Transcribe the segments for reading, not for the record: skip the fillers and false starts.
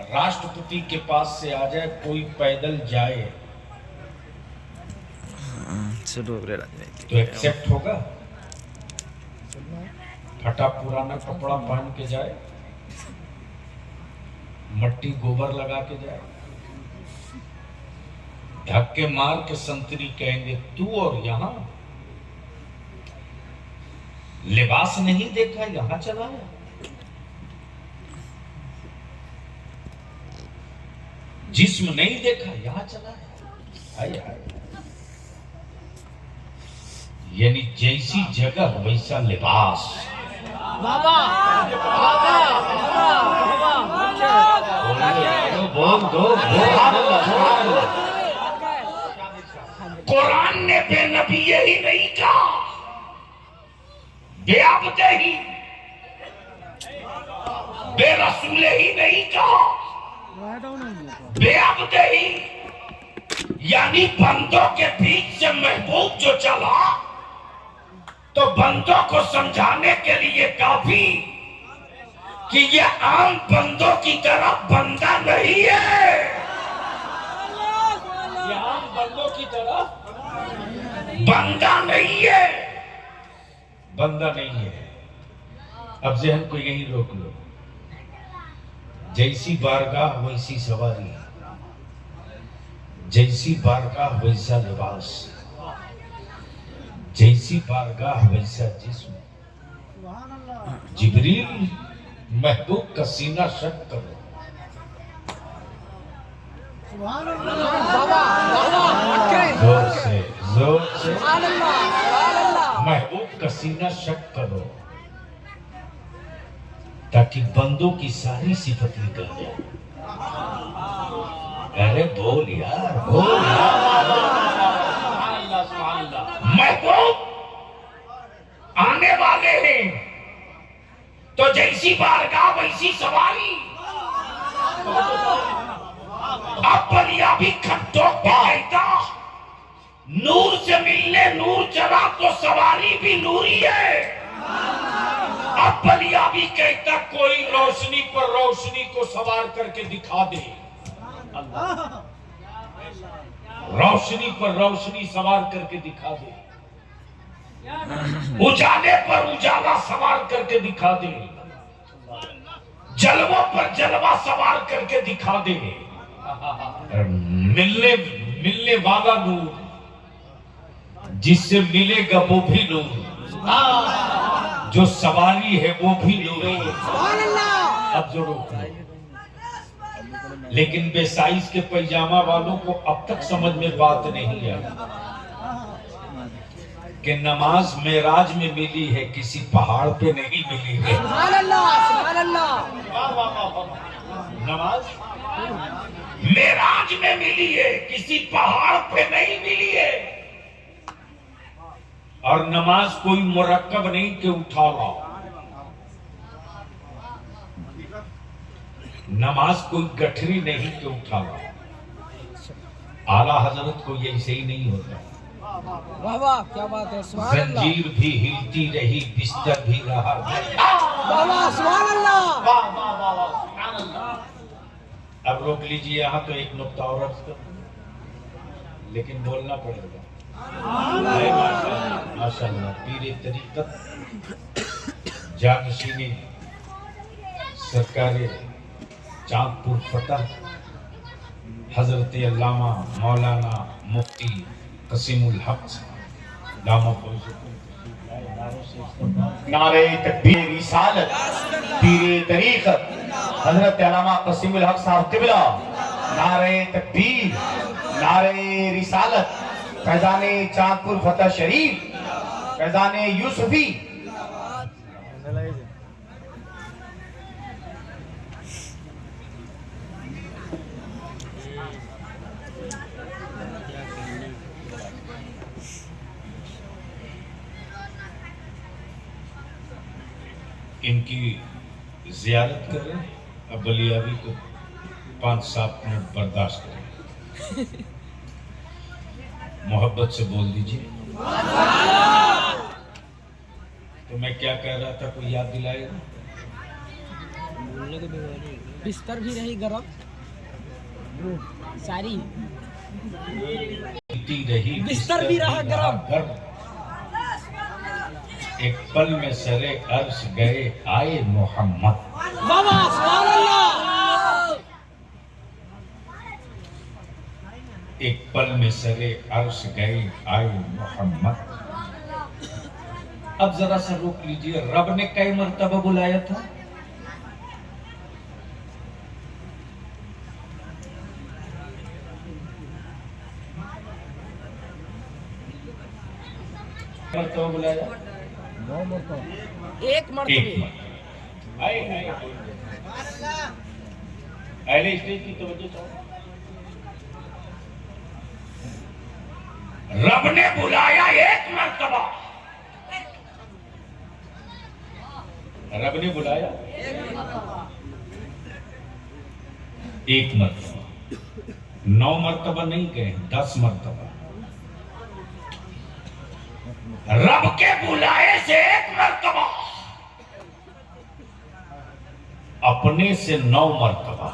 राष्ट्रपति के पास से आ जाए कोई पैदल जाए तो एक्सेप्ट होगा? फटा पुराना कपड़ा पहन के जाए, मट्टी गोबर लगा के जाए, धक्के मार के संतरी कहेंगे तू और यहां लिबास नहीं देखा यहां चला है। जिस्म नहीं देखा यहां चला है। आए आए। यानी जैसी जगह वैसा लिबास। बोल दो। कुरान ने बेनबी ही नहीं कहा, बेअब्दे ही, बेरसूले ही नहीं कहा, बेअब्दे ही। यानी बंदों के बीच से महबूब जो चला तो बंदों को समझाने के लिए काफी कि ये आम बंदों की तरह बंदा नहीं है, ये आम बंदों की तरह बंदा नहीं है, बंदा नहीं है। अब जहन को यही रोक लो। जैसी बारगाह वैसी सवारी, जैसी बारगाह वैसा लिबास, जैसी बारगाह वैसा जिस्म। जिब्रील महबूब का सीना शक करो, जोर से महबूब का सीना शक करो ताकि बंदों की सारी सिफत निकल जाए। अरे बोल यार, बोल यार। महबूब आने वाले हैं तो जैसी बारगाह वैसी सवारी। अब बलिया भी खट्टों पे कहता नूर से मिलने नूर चला तो सवारी भी नूरी है। अब बलिया भी कहता कोई रोशनी पर रोशनी को सवार करके दिखा दे। रोशनी पर रोशनी सवार करके दिखा दे, उजाले पर उजाला सवार करके दिखा दे, जलवों पर जलवा सवार करके दिखा दे। मिलने वाला नूर, जिससे मिलेगा वो भी नूर, जो सवारी है वो भी नूर। अब जो रोक लो। लेकिन बेसाइज के पैजामा वालों को अब तक समझ में बात नहीं आई कि नमाज मेराज में मिली है, किसी पहाड़ पे नहीं मिली है। नमाज मेराज में मिली है, किसी पहाड़ पे नहीं मिली है। और नमाज कोई मुरक्कब नहीं कि उठा लाओ, नमाज कोई गठरी नहीं कि उठा लाओ। आला हजरत को ये ऐसे ही नहीं होता। वाह वाह, क्या बात है। जंजीर भी हिलती रही, बिस्तर भी रहा। वाह वाह, सुभान अल्लाह। वाह वाह वाह वाह, सुभान अल्लाह। अब रोक लीजिए यहाँ तो एक नुक्ता और अर्ज कर, लेकिन बोलना पड़ेगा। माशाअल्लाह। पीरे तरीकत जानशीनी सरकारे चांदपुर फतह हजरत अल्लामा मौलाना मुफ्ती कसीमुल हक नारे तकबीर रिसालत पीरे तरीकत हजरत अल्लामा कसीमुल हक साहब क़िबला। नारे तकबीर, नारे रिसालत, फैजाने चांदपुर फतह शरीफ, फैजाने यूसुफी। इनकी जियारत कर रहे हैं। अब बलियावी को 5-7 मिनट बर्दाश्त करें। मोहब्बत से बोल दीजिए। तो मैं क्या कह रहा था, कोई याद दिलाएगा? बिस्तर भी रही गरम सारी रही बिस्तर भी रहा गरम। एक पल में सरे अर्श गए आए मोहम्मद। बाबा सुभान अल्लाह। एक पल में सरे अर्श गए आए मोहम्मद। अब जरा सा रोक लीजिए, रब ने कई मर्तबा बुलाया था? मर्तबा बुलाया? एक मर्तबे। अहले स्टेज की तवज्जो चाहो। रब ने बुलाया एक मर्तबा। रब ने बुलाया एक मर्तबा, 9 मर्तबा नहीं कहे, 10 मर्तबा। रब के बुलाए से एक मर्तबा, अपने से 9 मर्तबा,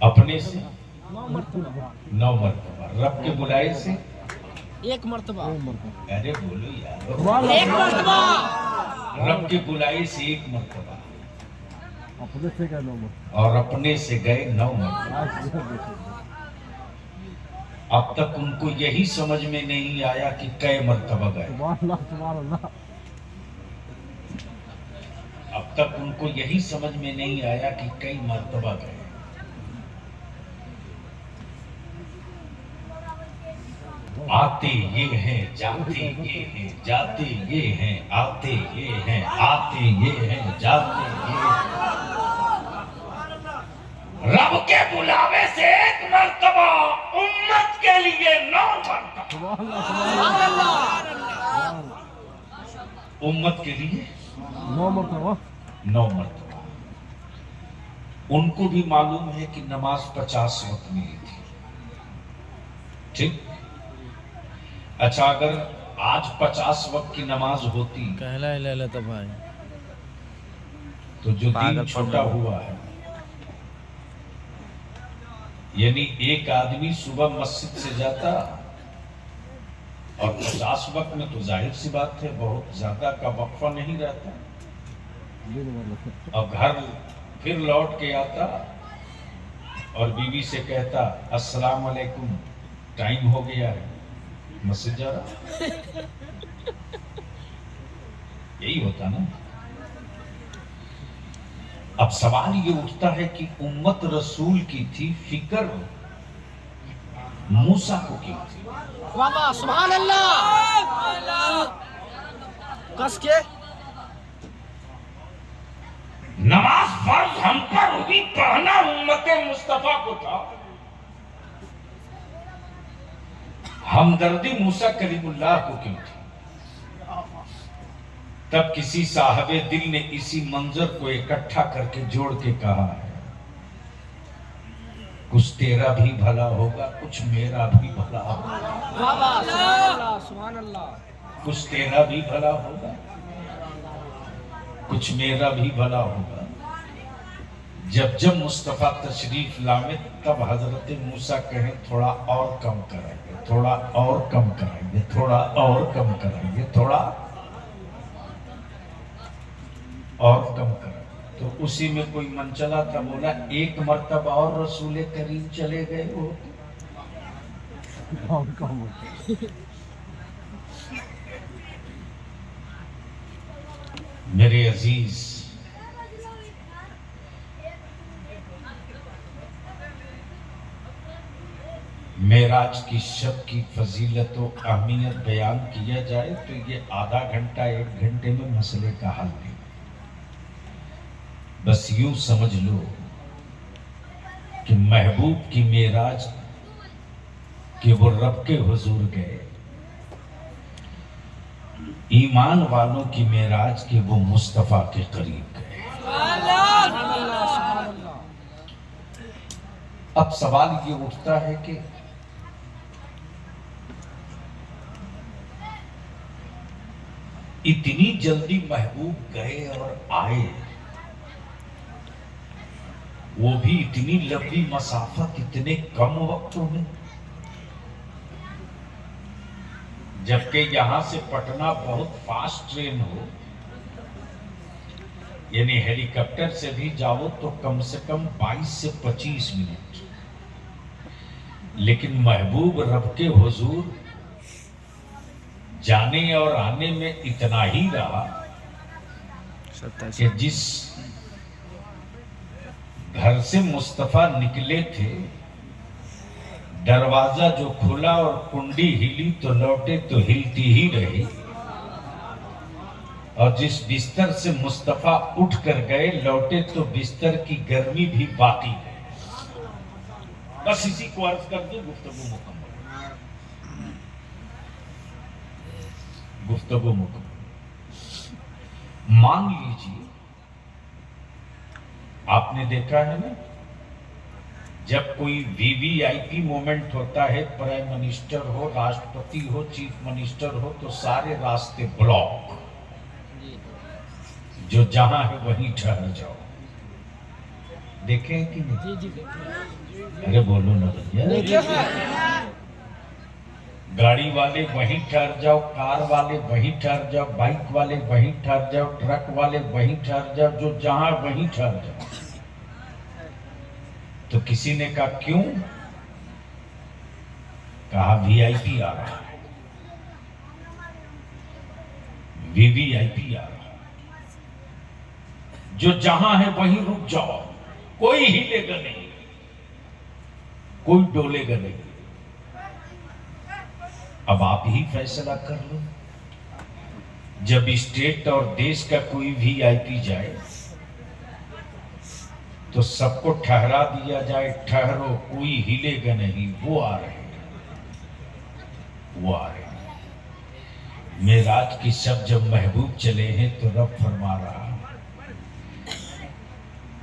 अपने से 9 मर्तबा, रब के बुलाए से एक मर्तबा। अरे बोलो यार, एक मर्तबा। रब के बुलाए से एक मर्तबा अपने से क्या नो और अपने से गए 9 मर्तबा। अब तक उनको यही समझ में नहीं आया कि कई मर्तबा गए। अब तक उनको यही समझ में नहीं आया कि कई मर्तबा गए। आते ये हैं, जाते ये हैं, जाते ये हैं, आते ये हैं, आते ये हैं, जाते ये हैं। रब के बुलावे से एक मर्तबा, उम्मत के लिए 9 मर्तबा। उम्मत के लिए 9 मरतबा। 9 मर्तबा। उनको भी मालूम है कि नमाज 50 वक्त मिली थी, ठीक? अच्छा, अगर आज 50 वक्त की नमाज होती कहला ले तो भाई, तो जो दिन छोटा हुआ है, यानी एक आदमी सुबह मस्जिद से जाता और 50 वक्त में तो जाहिर सी बात है बहुत ज्यादा का वक्फा नहीं रहता, और घर फिर लौट के आता और बीवी से कहता अस्सलाम वालेकुम, टाइम हो गया है, मस्जिद जा रहा। यही होता ना। अब सवाल ये उठता है कि उम्मत रसूल की थी, फिक्र मूसा को की थी। बाबा सुभान अल्लाह। कस के नमाज फर्ज हम पर हुई, पढ़ना उम्मत मुस्तफा को था। हमदर्दी मूसा कलीमुल्लाह को क्यों थी? तब किसी साहबे दिल ने इसी मंजर को इकट्ठा करके जोड़ के कहा है, कुछ तेरा भी भला होगा, कुछ मेरा भी भला होगा। बाबा सुभान अल्लाह, सुभान अल्लाह। कुछ तेरा भी भला होगा, कुछ मेरा भी भला होगा। जब जब मुस्तफा तशरीफ लामे, तब हजरत मूसा कहें थोड़ा और कम कराइए, थोड़ा और कम कराइए, थोड़ा और कम कराइए, थोड़ा और कम कराइए। तो उसी में कोई मन चला था, बोला एक मर्तबा और रसूल करीम चले गए हो। मेरे अजीज, मेराज की शब की फजीलत और अहमियत बयान किया जाए तो ये आधा घंटा 1 घंटे में मसले का हल नहीं। बस यूं समझ लो कि महबूब की मेराज कि वो रब के हुजूर गए, ईमान वालों की मेराज के वो मुस्तफा के करीब गए। अब सवाल ये उठता है कि इतनी जल्दी महबूब गए और आए, वो भी इतनी लंबी मसाफत इतने कम वक्तों में। जबकि यहां से पटना बहुत फास्ट ट्रेन हो, यानी हेलीकॉप्टर से भी जाओ तो कम से कम 22 से 25 मिनट, लेकिन महबूब रब के हुजूर जाने और आने में इतना ही रहा कि जिस घर से मुस्तफा निकले थे, दरवाजा जो खुला और कुंडी हिली तो लौटे तो हिलती ही रही, और जिस बिस्तर से मुस्तफा उठ कर गए लौटे तो बिस्तर की गर्मी भी बाकी है। बस इसी को अर्ज कर दो, गुफ्तगू मुकम्मल, गुफ्तगू मुकम्मल। मान लीजिए आपने देखा है ना, जब कोई वीवीआईपी मोमेंट होता है, प्राइम मिनिस्टर हो, राष्ट्रपति हो, चीफ मिनिस्टर हो, तो सारे रास्ते ब्लॉक, जो जहां है वहीं ठहर जाओ। देखें कि नहीं? जी जी अरे बोलो ना भैया। गाड़ी वाले वहीं ठहर जाओ, कार वाले वहीं ठहर जाओ, बाइक वाले वहीं ठहर जाओ, ट्रक वाले वहीं ठहर जाओ, जो जहां वहीं ठहर जाओ। तो किसी ने कहा क्यों? कहा वीआईपी आ रहा है, वीवीआईपी आ रहा है, जो जहां है वहीं रुक जाओ, कोई हिलेगा नहीं, कोई डोलेगा नहीं। अब आप ही फैसला कर लो, जब स्टेट और देश का कोई वीआईपी जाए तो सबको ठहरा दिया जाए, ठहरो, कोई हिलेगा नहीं, वो आ रहे हैं, वो आ रहे हैं। मेराज की शब जब महबूब चले हैं तो रब फरमा रहा,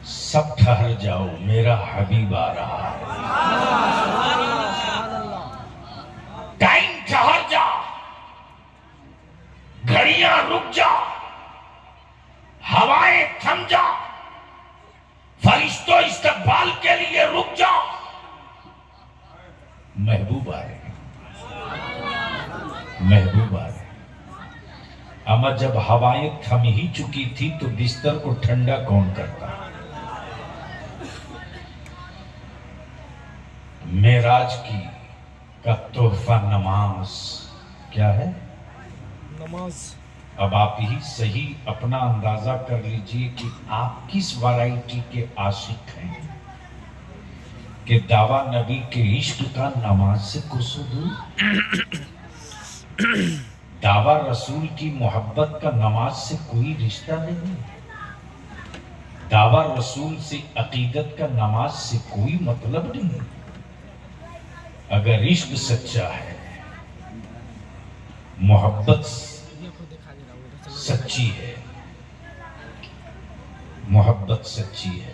सब ठहर जाओ, मेरा हबीब आ रहा है। टाइम ठहर जा, घड़ियां रुक जा, हवाएं थम जा, फरिश्तों इस्तकबाल के लिए रुक जाओ, महबूब आ रहे हैं, महबूब आ रहे हैं। अमा जब हवाएं थम ही चुकी थी तो बिस्तर को ठंडा कौन करता? मेराज की का तोहफा नमाज क्या है? नमाज। अब आप ही सही अपना अंदाजा कर लीजिए कि आप किस वैरायटी के आशिक हैं कि दावा नबी के इश्क का नमाज से कुसूदू, दावा रसूल की मोहब्बत का नमाज से कोई रिश्ता नहीं, दावा रसूल से अकीदत का नमाज से कोई मतलब नहीं। अगर इश्क सच्चा है, मोहब्बत सच्ची है, मोहब्बत सच्ची है,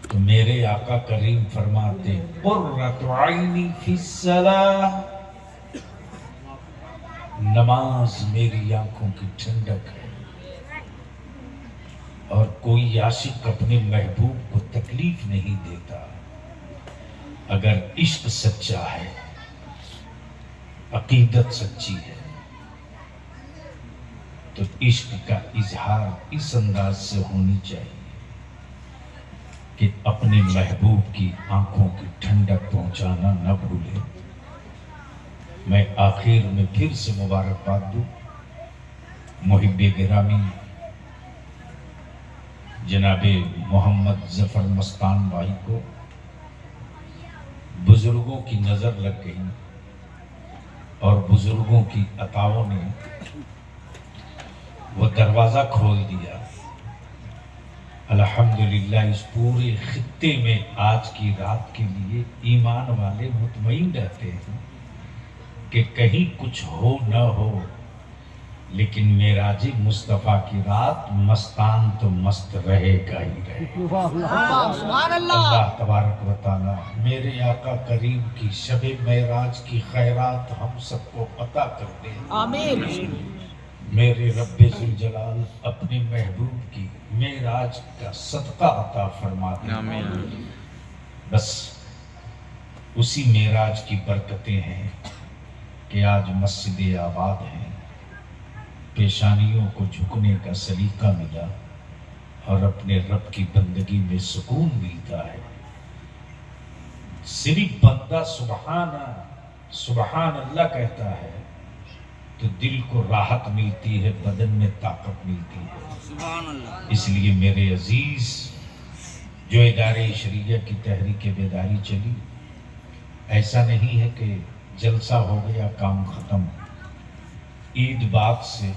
तो मेरे आका करीम फरमाते कुर्रतु आइनी फिस्सलाह, नमाज मेरी आंखों की ठंडक है। और कोई आशिक अपने महबूब को तकलीफ नहीं देता। अगर इश्क सच्चा है, अकीदत सच्ची है, तो इश्क का इजहार इस अंदाज से होनी चाहिए कि अपने महबूब की आंखों की ठंडक पहुंचाना न भूले। मैं आखिर में फिर से मुबारकबाद दूं मुहिब्बे गिरामी जनाबे मोहम्मद जफर मस्तान भाई को। बुजुर्गों की नजर लग गई और बुजुर्गों की अताओं ने वो दरवाजा खोल दिया। अल्हम्दुलिल्लाह इस पूरे खित्ते में आज की रात के लिए ईमान वाले मुतमईन रहते हैं कि कहीं कुछ हो न हो, लेकिन मेराज मुस्तफ़ा की रात मस्तान तो मस्त रहेगा ही रहेगा। अल्लाह तबारक व तआला मेरे आका करीम की शबे मेराज की खैरात हम सबको पता कर दे। आमीन। मेरे रब्बे जुल जलाल अपने महबूब की मेराज का सदका अता फरमाते हैं। बस उसी मेराज की बरकतें हैं कि आज मस्जिद आबाद है, पेशानियों को झुकने का सलीका मिला और अपने रब की बंदगी में सुकून मिलता है। सिर्फ बंदा सुबहान अल्लाह कहता है तो दिल को राहत मिलती है, बदन में ताकत मिलती है। इसलिए मेरे अजीज, जो इदारे शरीयत की तहरीक बेदारी चली, ऐसा नहीं है कि जलसा हो गया काम खत्म। ईद बाद से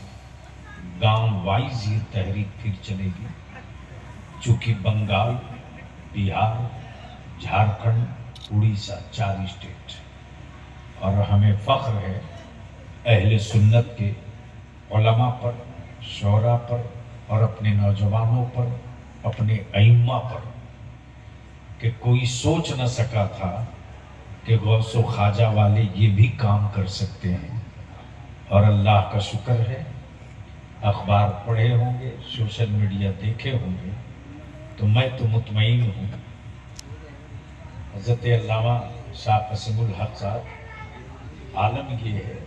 गांव वाइज ये तहरीक फिर चलेगी, चूंकि बंगाल, बिहार, झारखंड, उड़ीसा 4 स्टेट, और हमें फख्र है अहले सुन्नत के उलमा पर, शोरा पर और अपने नौजवानों पर, अपने अइम्मा पर, कि कोई सोच न सका था कि गौसो ख्वाजा वाले ये भी काम कर सकते हैं। और अल्लाह का शुक्र है, अखबार पढ़े होंगे, सोशल मीडिया देखे होंगे, तो मैं तो मुतमईन हूँ हज़रत अल्लामा शाह क़सीमुल हक़ साहब आलम ये है